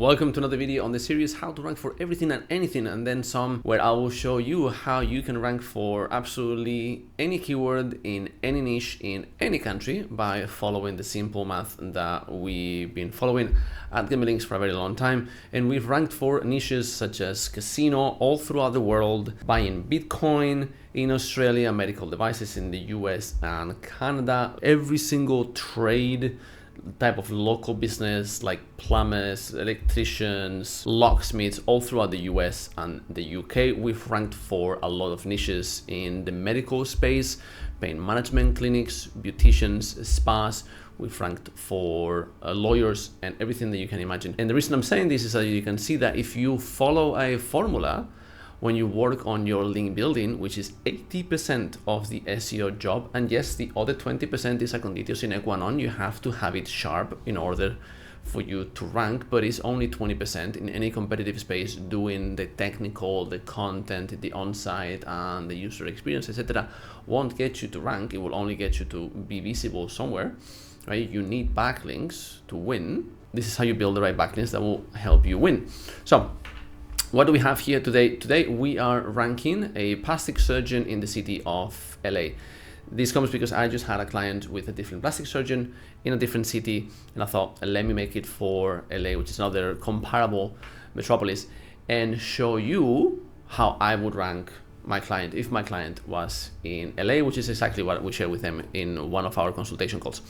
Welcome to another video on the series how to rank for everything and anything and then some, where I will show you how you can rank for absolutely any keyword in any niche in any country by following the simple math that we've been following at GameLinks for a very long time. And we've ranked for niches such as casino all throughout the world, buying Bitcoin in Australia, medical devices in the US and Canada, every single trade type of local business like plumbers, electricians, locksmiths all throughout the US and the UK. We've ranked for a lot of niches in the medical space, pain management clinics, beauticians, spas. We've ranked for lawyers and everything that you can imagine. And the reason I'm saying this is that you can see that if you follow a formula when you work on your link building, which is 80% of the SEO job, and yes, the other 20% is a conditio sine qua non. You have to have it sharp in order for you to rank, but it's only 20% in any competitive space. Doing the technical, the content, the on-site and the user experience, etc. won't get you to rank. It will only get you to be visible somewhere, right? You need backlinks to win. This is how you build the right backlinks that will help you win. So what do we have here today? Today we are ranking a plastic surgeon in the city of LA. This comes because I just had a client with a different plastic surgeon in a different city, and I thought, let me make it for LA, which is another comparable metropolis, and show you how I would rank my client if my client was in LA, which is exactly what we share with them in one of our consultation calls.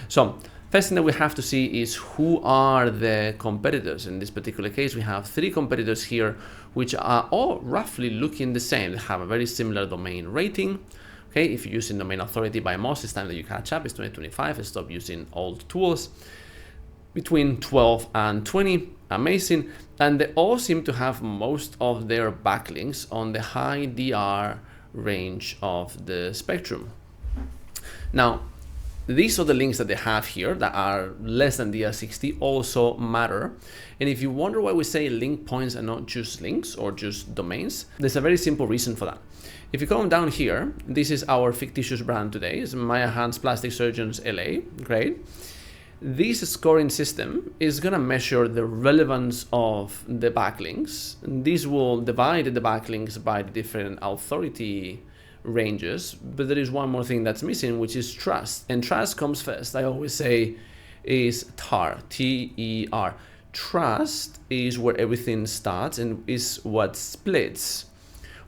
So first thing that we have to see is who are the competitors. In this particular case, we have 3 competitors here, which are all roughly looking the same. They have a very similar domain rating. Okay, if you're using domain authority by most, it's time that you catch up. It's 2025. Stop using old tools. Between 12 and 20, amazing. And they all seem to have most of their backlinks on the high DR range of the spectrum. Now, these are the links that they have here that are less than DR60 also matter. And if you wonder why we say link points and not just links or just domains, there's a very simple reason for that. If you come down here, this is our fictitious brand today. It's Maya Hands Plastic Surgeons LA, great. This scoring system is gonna measure the relevance of the backlinks. This will divide the backlinks by the different authority ranges, but there is one more thing that's missing, which is trust. And trust comes first. I always say is TAR, T-E-R. Trust is where everything starts and is what splits,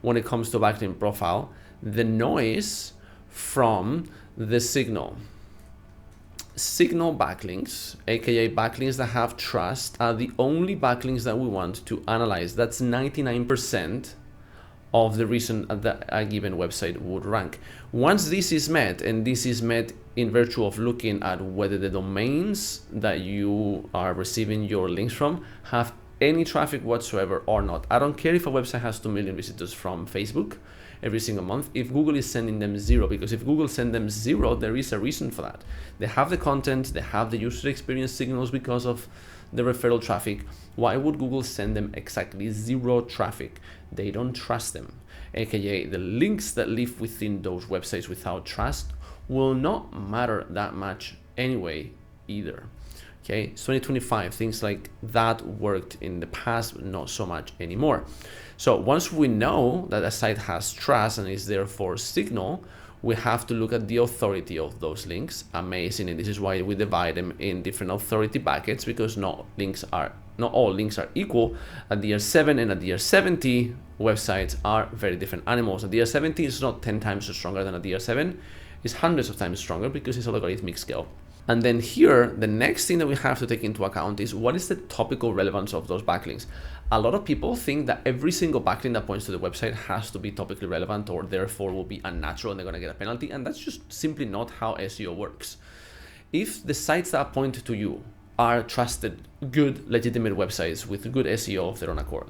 when it comes to backlink profile, the noise from the signal. Signal backlinks, aka backlinks that have trust, are the only backlinks that we want to analyze. That's 99% of the reason that a given website would rank. Once this is met, and this is met in virtue of looking at whether the domains that you are receiving your links from have any traffic whatsoever or not. I don't care if a website has 2 million visitors from Facebook every single month, if Google is sending them 0, because if Google sends them 0, there is a reason for that. They have the content, they have the user experience signals because of the referral traffic. Why would Google send them exactly 0 traffic? They don't trust them, aka the links that live within those websites without trust will not matter that much anyway either. Okay, it's 2025, things like that worked in the past, but not so much anymore. So once we know that a site has trust and is therefore signal, we have to look at the authority of those links. Amazing, and this is why we divide them in different authority buckets, because not all links are equal. At DR7 and at DR70, websites are very different animals. A DR70 is not 10 times stronger than a DR7, it's hundreds of times stronger because it's a logarithmic scale. And then here, the next thing that we have to take into account is what is the topical relevance of those backlinks. A lot of people think that every single backlink that points to the website has to be topically relevant or therefore will be unnatural and they're going to get a penalty. And that's just simply not how SEO works. If the sites that point to you are trusted, good, legitimate websites with good SEO of their own accord,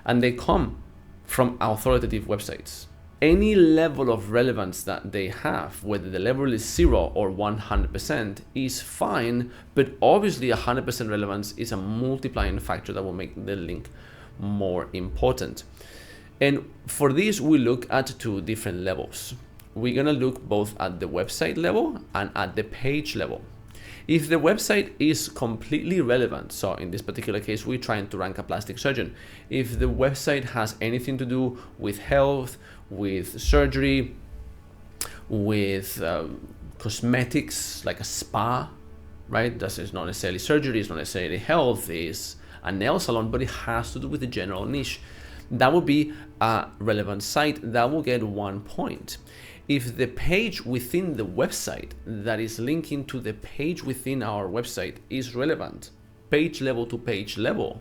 and they come from authoritative websites, any level of relevance that they have, whether the level is 0 or 100%, is fine, but obviously 100% relevance is a multiplying factor that will make the link more important. And for this, we look at 2 different levels. We're gonna look both at the website level and at the page level. If the website is completely relevant, so in this particular case, we're trying to rank a plastic surgeon. If the website has anything to do with health, with surgery, with cosmetics, like a spa, right? That is not necessarily surgery, it's not necessarily health, it's a nail salon, but it has to do with the general niche. That would be a relevant site. That will get 1 point. If the page within the website that is linking to the page within our website is relevant, page level to page level,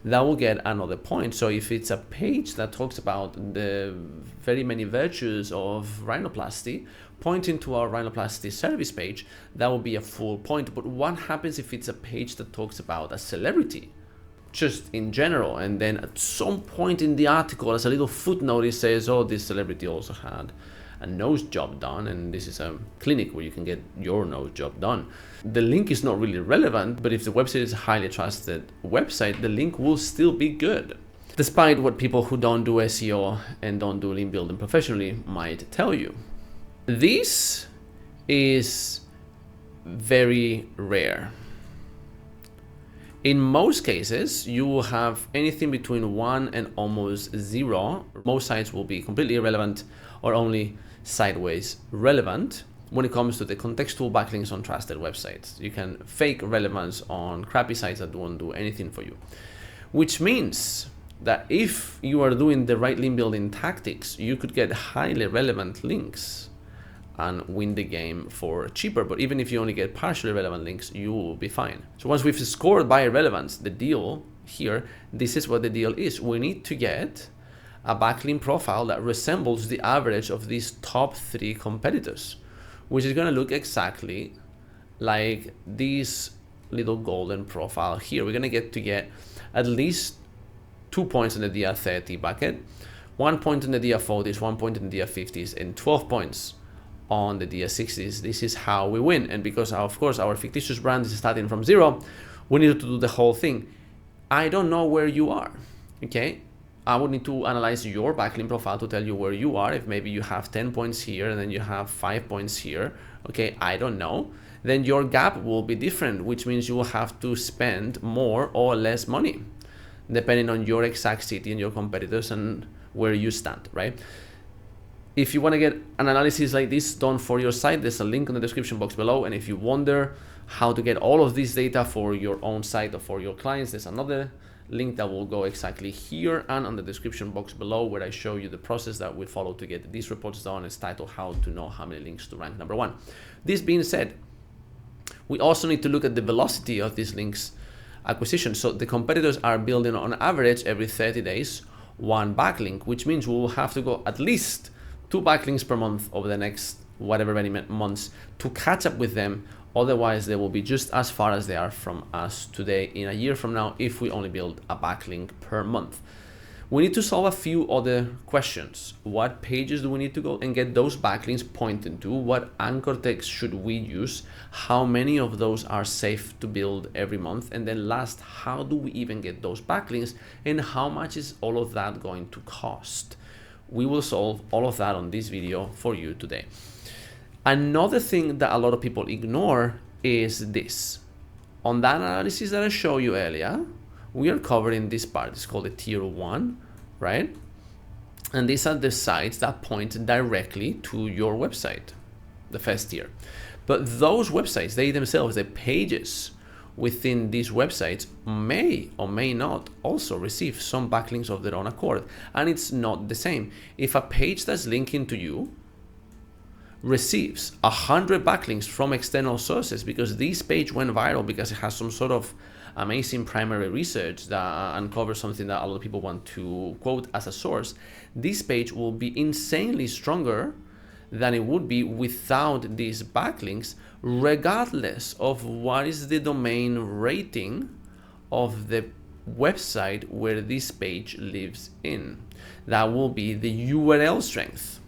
that will get another point. So if it's a page that talks about the very many virtues of rhinoplasty, pointing to our rhinoplasty service page, that will be a full point. But what happens if it's a page that talks about a celebrity, just in general, and then at some point in the article, as a little footnote, it says, oh, this celebrity also had a nose job done, and this is a clinic where you can get your nose job done. The link is not really relevant, but if the website is a highly trusted website, the link will still be good, despite what people who don't do SEO and don't do link building professionally might tell you. This is very rare. In most cases, you will have anything between 1 and almost 0. Most sites will be completely irrelevant or only sideways relevant when it comes to the contextual backlinks on trusted websites. You can fake relevance on crappy sites that won't do anything for you, which means that if you are doing the right link building tactics, you could get highly relevant links and win the game for cheaper. But even if you only get partially relevant links, you will be fine. So once we've scored by relevance, the deal here, this is what the deal is. We need to get a backlink profile that resembles the average of these top 3 competitors, which is going to look exactly like this little golden profile here. We're going to get at least 2 points in the DR30 bucket, 1 point in the DR40s, 1 point in the DR50s, and 12 points on the DR60s. This is how we win. And because of course our fictitious brand is starting from 0, we need to do the whole thing. I don't know where you are, okay? I would need to analyze your backlink profile to tell you where you are. If maybe you have 10 points here and then you have 5 points here, okay, I don't know. Then your gap will be different, which means you will have to spend more or less money, depending on your exact city and your competitors and where you stand, right? If you want to get an analysis like this done for your site, there's a link in the description box below. And if you wonder how to get all of this data for your own site or for your clients, there's another link that will go exactly here and on the description box below, where I show you the process that we follow to get these reports done. It's titled How to Know How Many Links to Rank Number 1. This being said, we also need to look at the velocity of these links acquisition. So the competitors are building on average every 30 days 1 backlink, which means we will have to go at least 2 backlinks per month over the next whatever many months to catch up with them. Otherwise, they will be just as far as they are from us today in a year from now if we only build a backlink per month. We need to solve a few other questions. What pages do we need to go and get those backlinks pointed to? What anchor text should we use? How many of those are safe to build every month? And then last, how do we even get those backlinks? And how much is all of that going to cost? We will solve all of that on this video for you today. Another thing that a lot of people ignore is this. On that analysis that I showed you earlier, we are covering this part. It's called a tier 1, right? And these are the sites that point directly to your website, the first tier. But those websites, they themselves, the pages within these websites may or may not also receive some backlinks of their own accord. And it's not the same. If a page that's linking to you receives 100 backlinks from external sources because this page went viral because it has some sort of amazing primary research that uncovers something that a lot of people want to quote as a source, this page will be insanely stronger than it would be without these backlinks, regardless of what is the domain rating of the website where this page lives in. That will be the URL strength.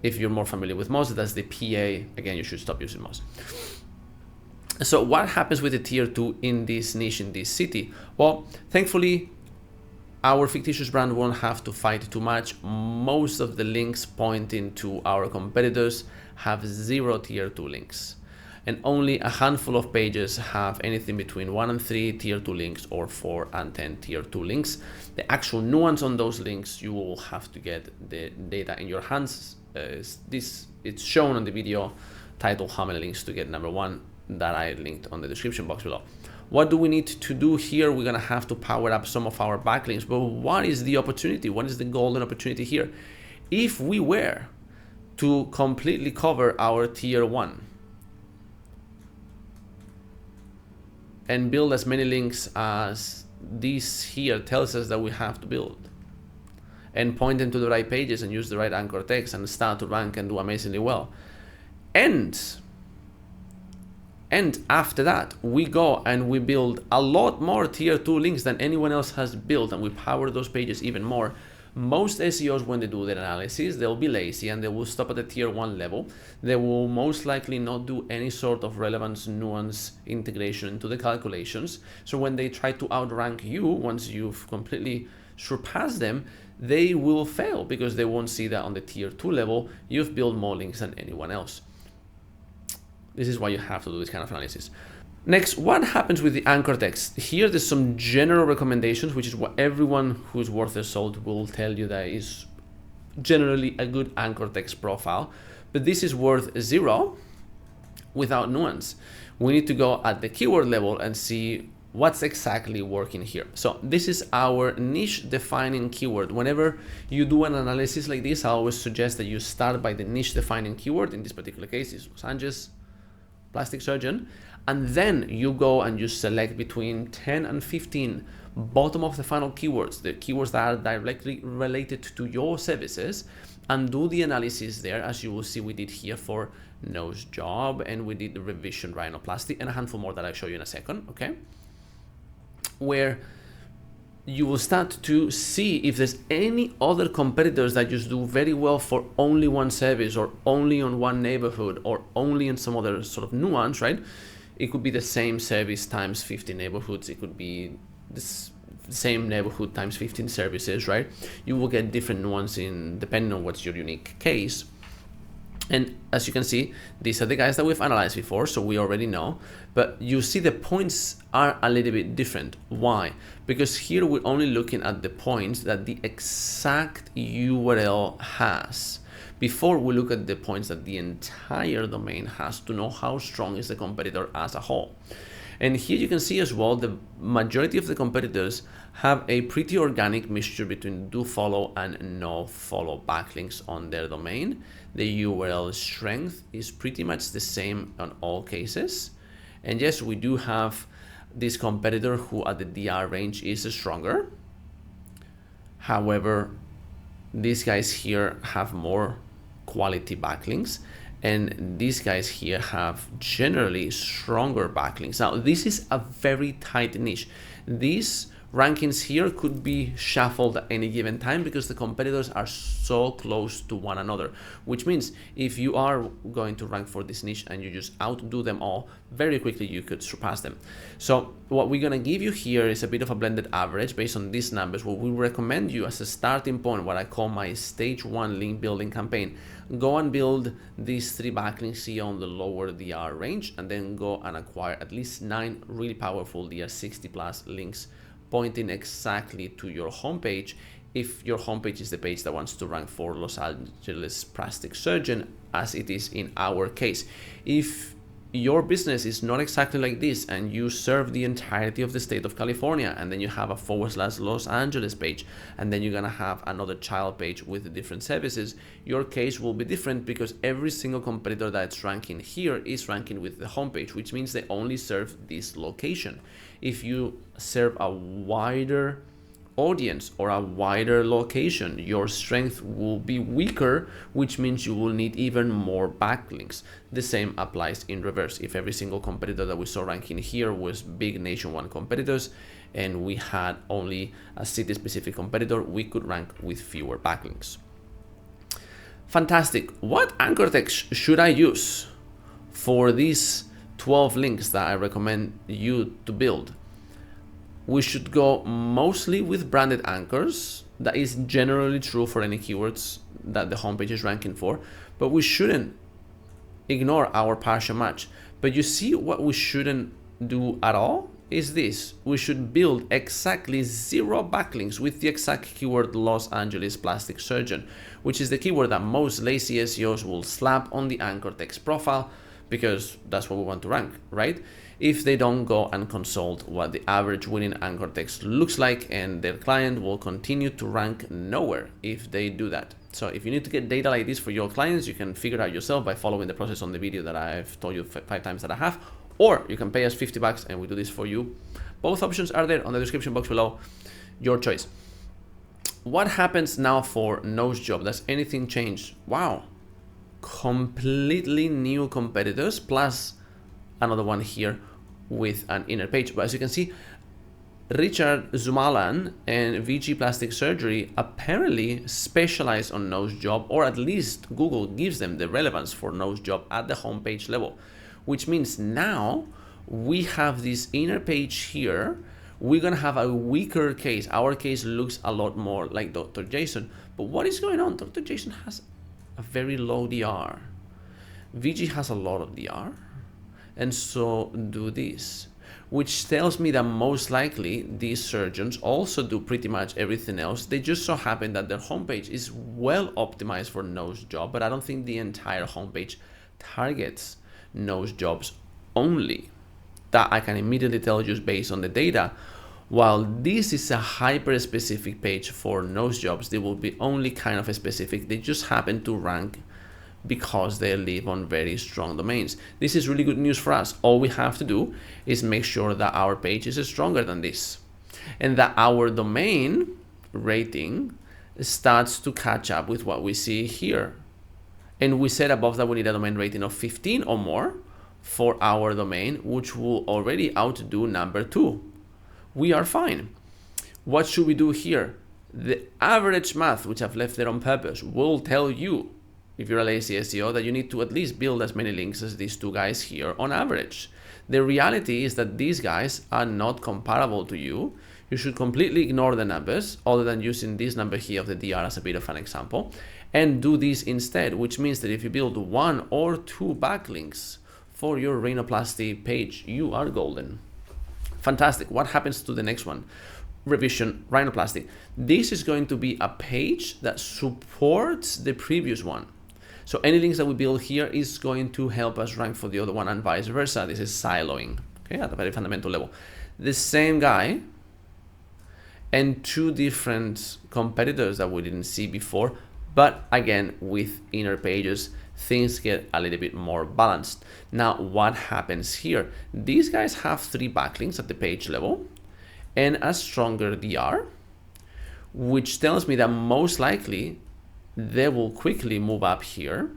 If you're more familiar with Moz, that's the PA. Again, you should stop using Moz. So what happens with the tier 2 in this niche, in this city? Well, thankfully, our fictitious brand won't have to fight too much. Most of the links pointing to our competitors have 0 tier 2 links. and only a handful of pages have anything between 1 and 3 tier 2 links or 4 and 10 tier 2 links. The actual nuance on those links, you will have to get the data in your hands. It's shown on the video title how many links to get number 1 that I linked on the description box below. What do we need to do here? We're gonna have to power up some of our backlinks, but what is the opportunity? What is the golden opportunity here? If we were to completely cover our tier 1 and build as many links as this here tells us that we have to build, and point them to the right pages and use the right anchor text and start to rank and do amazingly well, and after that, we go and we build a lot more tier 2 links than anyone else has built, and we power those pages even more. Most SEOs, when they do their analysis, they'll be lazy and they will stop at the tier 1 level. They will most likely not do any sort of relevance, nuance, integration into the calculations. So when they try to outrank you, once you've completely surpassed them, they will fail because they won't see that on the tier 2 level, you've built more links than anyone else. This is why you have to do this kind of analysis. Next, what happens with the anchor text? Here, there's some general recommendations, which is what everyone who's worth their salt will tell you that is generally a good anchor text profile. But this is worth 0 without nuance. We need to go at the keyword level and see what's exactly working here. So this is our niche defining keyword. Whenever you do an analysis like this, I always suggest that you start by the niche defining keyword. In this particular case, it's Los Angeles plastic surgeon, and then you go and you select between 10 and 15 bottom of the funnel keywords, the keywords that are directly related to your services, and do the analysis there, as you will see we did here for nose job, and we did the revision rhinoplasty, and a handful more that I'll show you in a second, okay? Where you will start to see if there's any other competitors that just do very well for only one service, or only on one neighborhood, or only in some other sort of nuance, right? It could be the same service times 50 neighborhoods. It could be this same neighborhood times 15 services, right? You will get different nuance in depending on what's your unique case. And as you can see, these are the guys that we've analyzed before, so we already know. But you see the points are a little bit different. Why? Because here we're only looking at the points that the exact URL has. Before we look at the points that the entire domain has to know how strong is the competitor as a whole. And here you can see as well, the majority of the competitors have a pretty organic mixture between do follow and no follow backlinks on their domain. The URL strength is pretty much the same on all cases. And yes, we do have this competitor who at the DR range is stronger. However, these guys here have more quality backlinks, and these guys here have generally stronger backlinks. Now, this is a very tight niche. These rankings here could be shuffled at any given time because the competitors are so close to one another, which means if you are going to rank for this niche and you just outdo them all, very quickly you could surpass them. So what we're going to give you here is a bit of a blended average based on these numbers. What we recommend you as a starting point, what I call my stage 1 link building campaign, go and build these 3 backlinks here on the lower DR range, and then go and acquire at least 9 really powerful DR 60 plus links pointing exactly to your homepage, if your homepage is the page that wants to rank for Los Angeles plastic surgeon, as it is in our case. If your business is not exactly like this and you serve the entirety of the state of California, and then you have a / Los Angeles page, and then you're gonna have another child page with different services, your case will be different because every single competitor that's ranking here is ranking with the homepage, which means they only serve this location. If you serve a wider audience or a wider location, your strength will be weaker, which means you will need even more backlinks. The same applies in reverse. If every single competitor that we saw ranking here was big nationwide competitors and we had only a city specific competitor, we could rank with fewer backlinks. Fantastic. What anchor text should I use for these 12 links that I recommend you to build? We should go mostly with branded anchors. That is generally true for any keywords that the homepage is ranking for, but we shouldn't ignore our partial match, But you see what we shouldn't do at all is this. We should build exactly 0 backlinks with the exact keyword Los Angeles plastic surgeon, which is the keyword that most lazy SEOs will slap on the anchor text profile because that's what we want to rank, right? If they don't go and consult what the average winning anchor text looks like, and their client will continue to rank nowhere if they do that. So if you need to get data like this for your clients, you can figure it out yourself by following the process on the video that I've told you 5 times that I have, or you can pay us $50 and we do this for you. Both options are there on the description box below, your choice. What happens now for nose job? Does anything change? Wow, completely new competitors, plus another one here with an inner page. But as you can see, Richard Zumalan and VG Plastic Surgery apparently specialize on nose job, or at least Google gives them the relevance for nose job at the homepage level, which means now we have this inner page here. We're gonna have a weaker case. Our case looks a lot more like Dr. Jason. But what is going on? Dr. Jason has a very low DR. VG has a lot of DR, and so do this, which tells me that most likely these surgeons also do pretty much everything else. They just so happen that their homepage is well optimized for nose job, but I don't think the entire homepage targets nose jobs only. That I can immediately tell you based on the data. While this is a hyper specific page for nose jobs, they will be only kind of specific. They just happen to rank because they live on very strong domains. This is really good news for us. All we have to do is make sure that our page is stronger than this, and that our domain rating starts to catch up with what we see here. And we said above that we need a domain rating of 15 or more for our domain, which will already outdo number 2. We are fine. What should we do here? The average math, which I've left there on purpose, will tell you, if you're a lazy SEO, that you need to at least build as many links as these 2 guys here on average. The reality is that these guys are not comparable to you. You should completely ignore the numbers, other than using this number here of the DR as a bit of an example, and do this instead, which means that if you build 1 or 2 backlinks for your rhinoplasty page, you are golden. Fantastic. What happens to the next one? Revision rhinoplasty. This is going to be a page that supports the previous one. So any links that we build here is going to help us rank for the other one, and vice versa. This is siloing, okay, at a very fundamental level. The same guy and 2 different competitors that we didn't see before, but again, with inner pages, things get a little bit more balanced. Now, what happens here? These guys have 3 backlinks at the page level and a stronger DR, which tells me that most likely they will quickly move up here.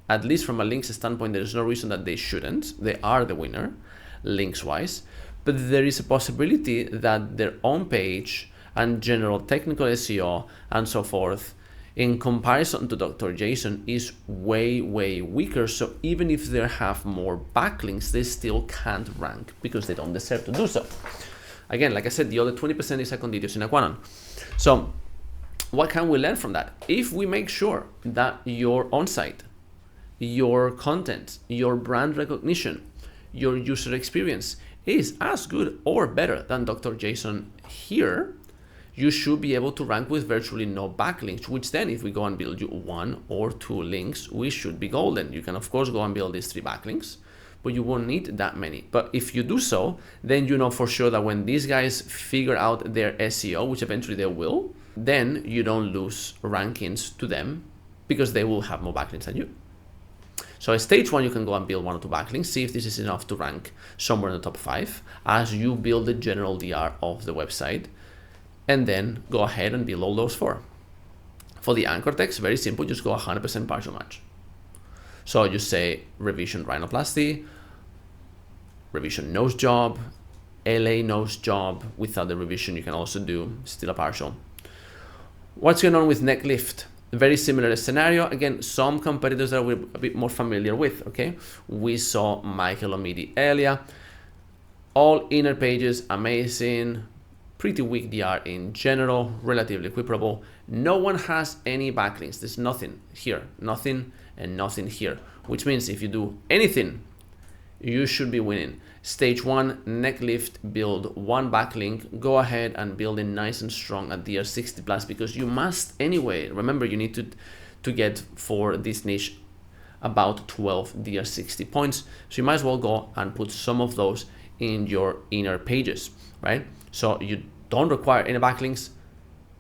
At least from a links standpoint, there's no reason that they shouldn't. They are the winner, links-wise. But there is a possibility that their own page and general technical SEO and so forth, in comparison to Dr. Jason, is way, way weaker. So even if they have more backlinks, they still can't rank because they don't deserve to do so. Again, like I said, the other 20% is a conditio sine qua non. So what can we learn from that? If we make sure that your on-site, your content, your brand recognition, your user experience is as good or better than Dr. Jason here, you should be able to rank with virtually no backlinks, which then if we go and build you 1 or 2 links, we should be golden. You can of course go and build these 3 backlinks, but you won't need that many. But if you do so, then you know for sure that when these guys figure out their SEO, which eventually they will, then you don't lose rankings to them because they will have more backlinks than you. So at stage 1, you can go and build 1 or 2 backlinks, see if this is enough to rank somewhere in the top 5 as you build the general DR of the website, and then go ahead and build all those 4. For the anchor text, very simple, just go 100% partial match. So you say revision rhinoplasty, revision nose job, LA nose job. Without the revision, you can also do still a partial. What's going on with neck lift? Very similar scenario. Again, some competitors that we're a bit more familiar with, okay? We saw Michael Omidi earlier. All inner pages, amazing. Pretty weak DR in general, relatively equiparable. No one has any backlinks. There's nothing here, nothing and nothing here, which means if you do anything, you should be winning. Stage 1, neck lift, build 1 backlink, go ahead and build it nice and strong at DR60 plus, because you must anyway. Remember, you need to get for this niche about 12 DR60 points. So you might as well go and put some of those in your inner pages, right? So you don't require any backlinks.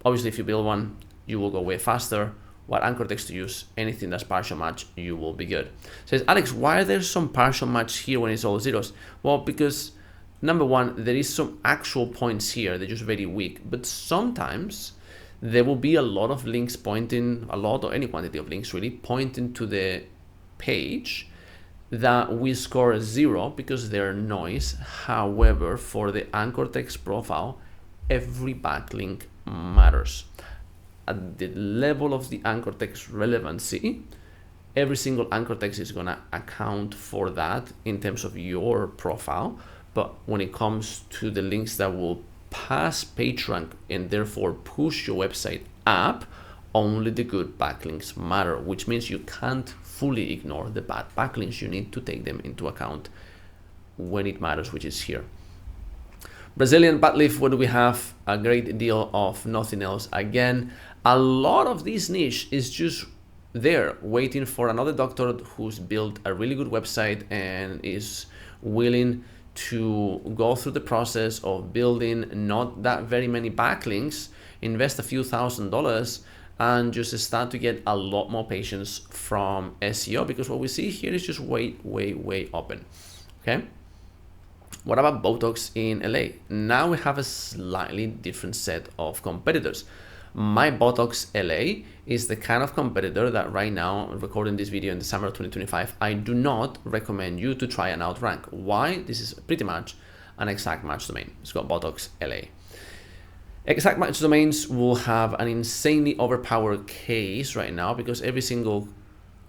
Obviously, if you build one, you will go way faster. What anchor text to use, anything that's partial match, you will be good. Says Alex, why are there some partial match here when it's all zeros? Well, because number one, there is some actual points here, they're just very weak, but sometimes there will be a lot of links pointing, a lot or any quantity of links really pointing to the page that we score 0 because they're noise. However, for the anchor text profile, every backlink matters. At the level of the anchor text relevancy, every single anchor text is going to account for that in terms of your profile. But when it comes to the links that will pass PageRank and therefore push your website up, only the good backlinks matter, which means you can't fully ignore the bad backlinks. You need to take them into account when it matters, which is here. Brazilian butt lift, what do we have? A great deal of nothing else. Again, a lot of this niche is just there waiting for another doctor who's built a really good website and is willing to go through the process of building not that very many backlinks, invest a few $1,000s, and just start to get a lot more patients from SEO, because what we see here is just way open. Okay. What about Botox in LA? Now we have a slightly different set of competitors. My Botox LA is the kind of competitor that right now, recording this video in the summer of 2025, I do not recommend you to try and outrank. Why? This is pretty much an exact match domain. It's got Botox LA. Exact match domains will have an insanely overpowered case right now, because every single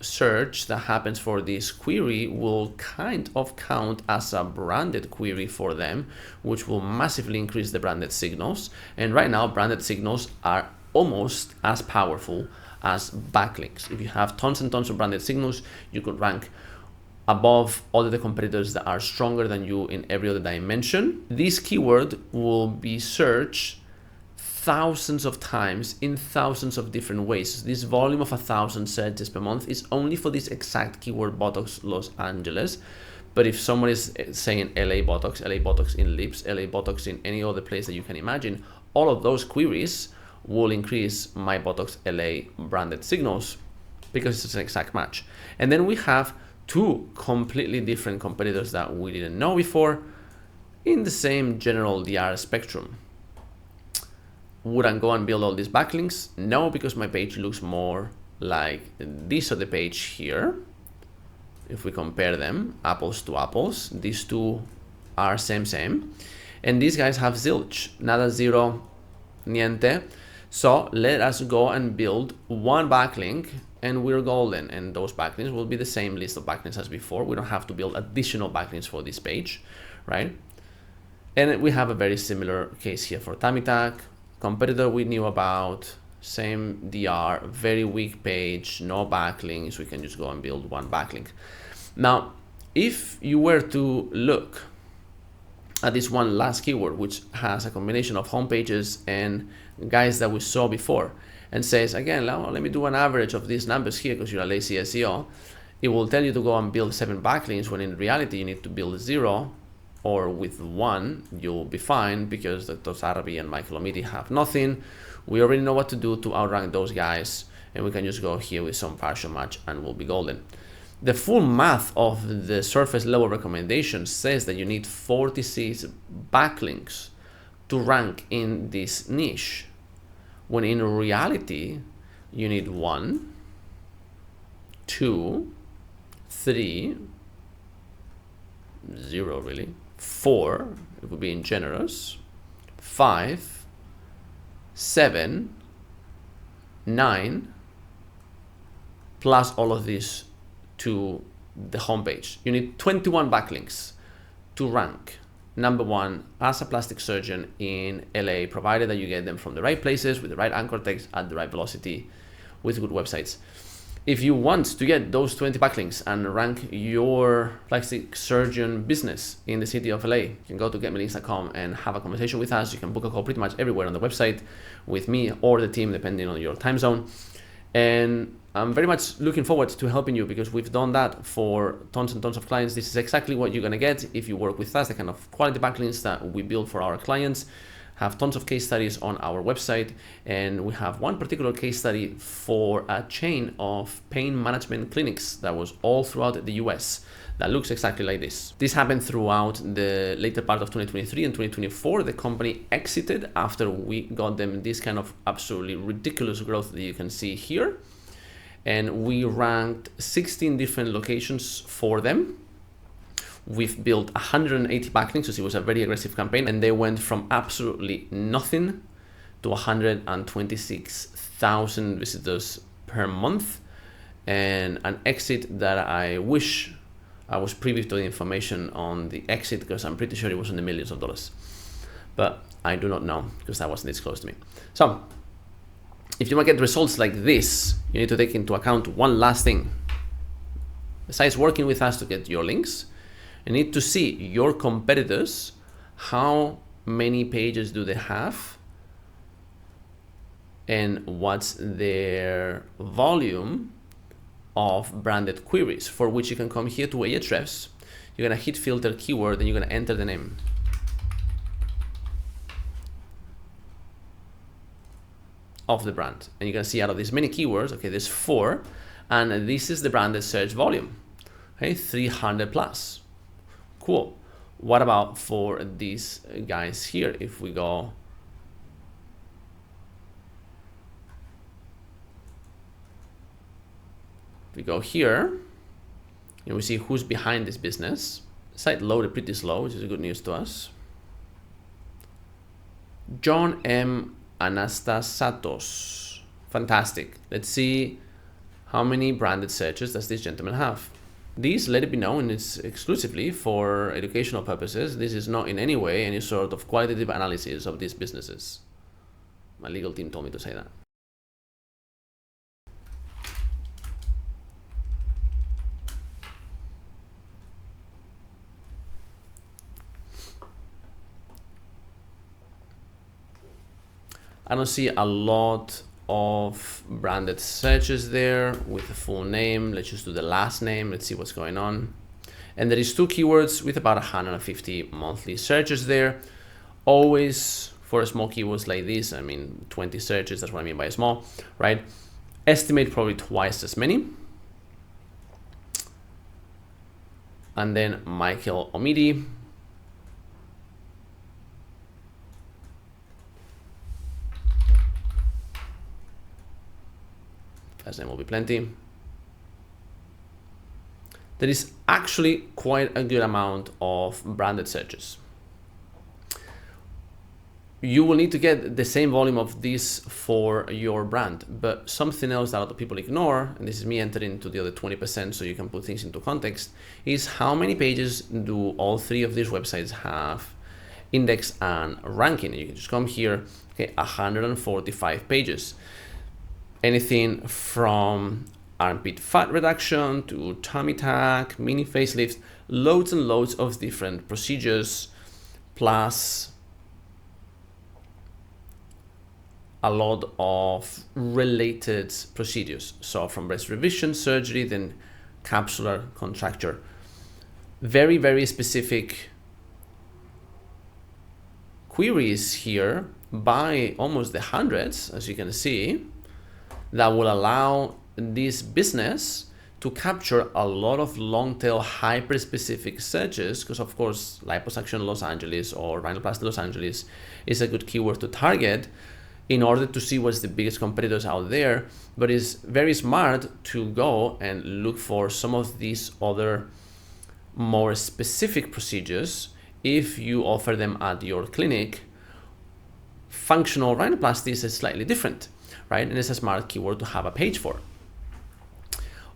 search that happens for this query will kind of count as a branded query for them, which will massively increase the branded signals. And right now, branded signals are almost as powerful as backlinks. If you have tons and tons of branded signals, you could rank above all of the competitors that are stronger than you in every other dimension. This keyword will be searched thousands of times in thousands of different ways. This volume of 1,000 searches per month is only for this exact keyword, Botox Los Angeles. But if someone is saying LA Botox in lips, LA Botox in any other place that you can imagine, all of those queries will increase my Botox LA branded signals, because it's an exact match. And then we have two completely different competitors that we didn't know before in the same general DR spectrum. Would I go and build all these backlinks? No, because my page looks more like this other page here. If we compare them, apples to apples, these two are same. And these guys have zilch, nada, zero, niente. So let us go and build one backlink and we're golden. And those backlinks will be the same list of backlinks as before. We don't have to build additional backlinks for this page, right? And we have a very similar case here for Tamitag. Competitor we knew about, same DR, very weak page, no backlinks. We can just go and build one backlink. Now, if you were to look at this one last keyword, which has a combination of home pages and guys that we saw before, and says, again, let me do an average of these numbers here because you're a lazy SEO, it will tell you to go and build 7 backlinks, when in reality you need to build 0, or with 1 you'll be fine, because Dr. Arabi and Michael Omidi have nothing. We already know what to do to outrank those guys, and we can just go here with some partial match and we'll be golden. The full math of the surface level recommendation says that you need 46 backlinks to rank in this niche, when in reality you need 1, 2, 3, 0 really, 4, if we're being generous, 5, 7, 9, plus all of this to the homepage. You need 21 backlinks to rank #1 as a plastic surgeon in LA, provided that you get them from the right places, with the right anchor text, at the right velocity, with good websites. If you want to get those 20 backlinks and rank your plastic surgeon business in the city of LA, you can go to getmelinks.com and have a conversation with us. You can book a call pretty much everywhere on the website with me or the team, depending on your time zone. And I'm very much looking forward to helping you, because we've done that for tons and tons of clients. This is exactly what you're going to get if you work with us, the kind of quality backlinks that we build for our clients. Have tons of case studies on our website, and we have one particular case study for a chain of pain management clinics that was all throughout the US that looks exactly like this. This happened throughout the later part of 2023 and 2024. The company exited after we got them this kind of absolutely ridiculous growth that you can see here. And we ranked 16 different locations for them. We've built 180 backlinks, so it was a very aggressive campaign, and they went from absolutely nothing to 126,000 visitors per month, and an exit that I wish I was privy to the information on the exit, because I'm pretty sure it was in the millions of dollars, but I do not know because that wasn't disclosed to me. So if you want to get results like this, you need to take into account one last thing. Besides working with us to get your links, you need to see your competitors, how many pages do they have, and what's their volume of branded queries, for which you can come here to Ahrefs. You're gonna hit filter keyword, and you're gonna enter the name. Of the brand, and you can see out of these many keywords, okay, there's 4, and this is the branded search volume, okay, 300 plus. Cool. What about for these guys here? If we go here, and we see who's behind this business. The site loaded pretty slow, which is good news to us. John M. Anastasatos. Fantastic. Let's see how many branded searches does this gentleman have. These, let it be known, it's exclusively for educational purposes. This is not in any way any sort of qualitative analysis of these businesses. My legal team told me to say that. I don't see a lot of branded searches there with the full name. Let's just do the last name. Let's see what's going on. And there is 2 keywords with about 150 monthly searches there. Always for small keywords like this, I mean, 20 searches, that's what I mean by small, right? Estimate probably twice as many. And then Michael Omidi. First name will be plenty. There is actually quite a good amount of branded searches. You will need to get the same volume of this for your brand, but something else that a lot of people ignore, and this is me entering into the other 20% so you can put things into context, is how many pages do all 3 of these websites have index and ranking. You can just come here, okay, 145 pages. Anything from armpit fat reduction to tummy tuck, mini facelift, loads and loads of different procedures, plus a lot of related procedures. So from breast revision surgery, then capsular contracture. Very, very specific queries here by almost the hundreds, as you can see, that will allow this business to capture a lot of long tail hyper specific searches, because of course liposuction Los Angeles or rhinoplasty Los Angeles is a good keyword to target in order to see what's the biggest competitors out there. But it's very smart to go and look for some of these other more specific procedures if you offer them at your clinic. Functional rhinoplasty is slightly different, right? And it's a smart keyword to have a page for.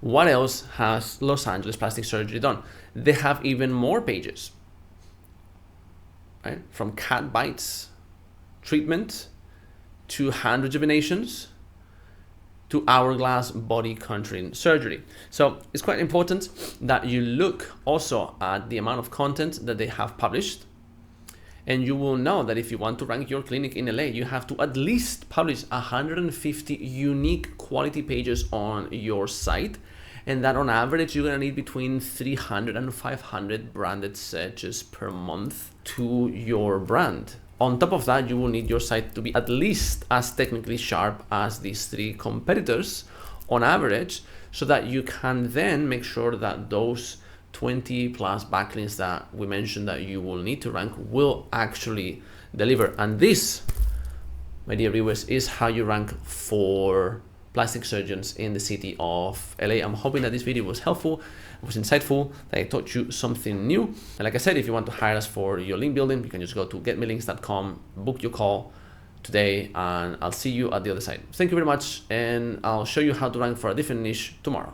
What else has Los Angeles Plastic Surgery done? They have even more pages, right? From cat bites treatment to hand rejuvenations to Hourglass Body Contouring Surgery. So it's quite important that you look also at the amount of content that they have published. And you will know that if you want to rank your clinic in LA, you have to at least publish 150 unique quality pages on your site. And that on average, you're gonna need between 300 and 500 branded searches per month to your brand. On top of that, you will need your site to be at least as technically sharp as these 3 competitors on average, so that you can then make sure that those 20 plus backlinks that we mentioned that you will need to rank will actually deliver. And this, my dear viewers, is how you rank for plastic surgeons in the city of LA. I'm hoping that this video was helpful, was insightful, that I taught you something new. And like I said, if you want to hire us for your link building, you can just go to getmelinks.com, book your call today, and I'll see you at the other side. Thank you very much, and I'll show you how to rank for a different niche tomorrow.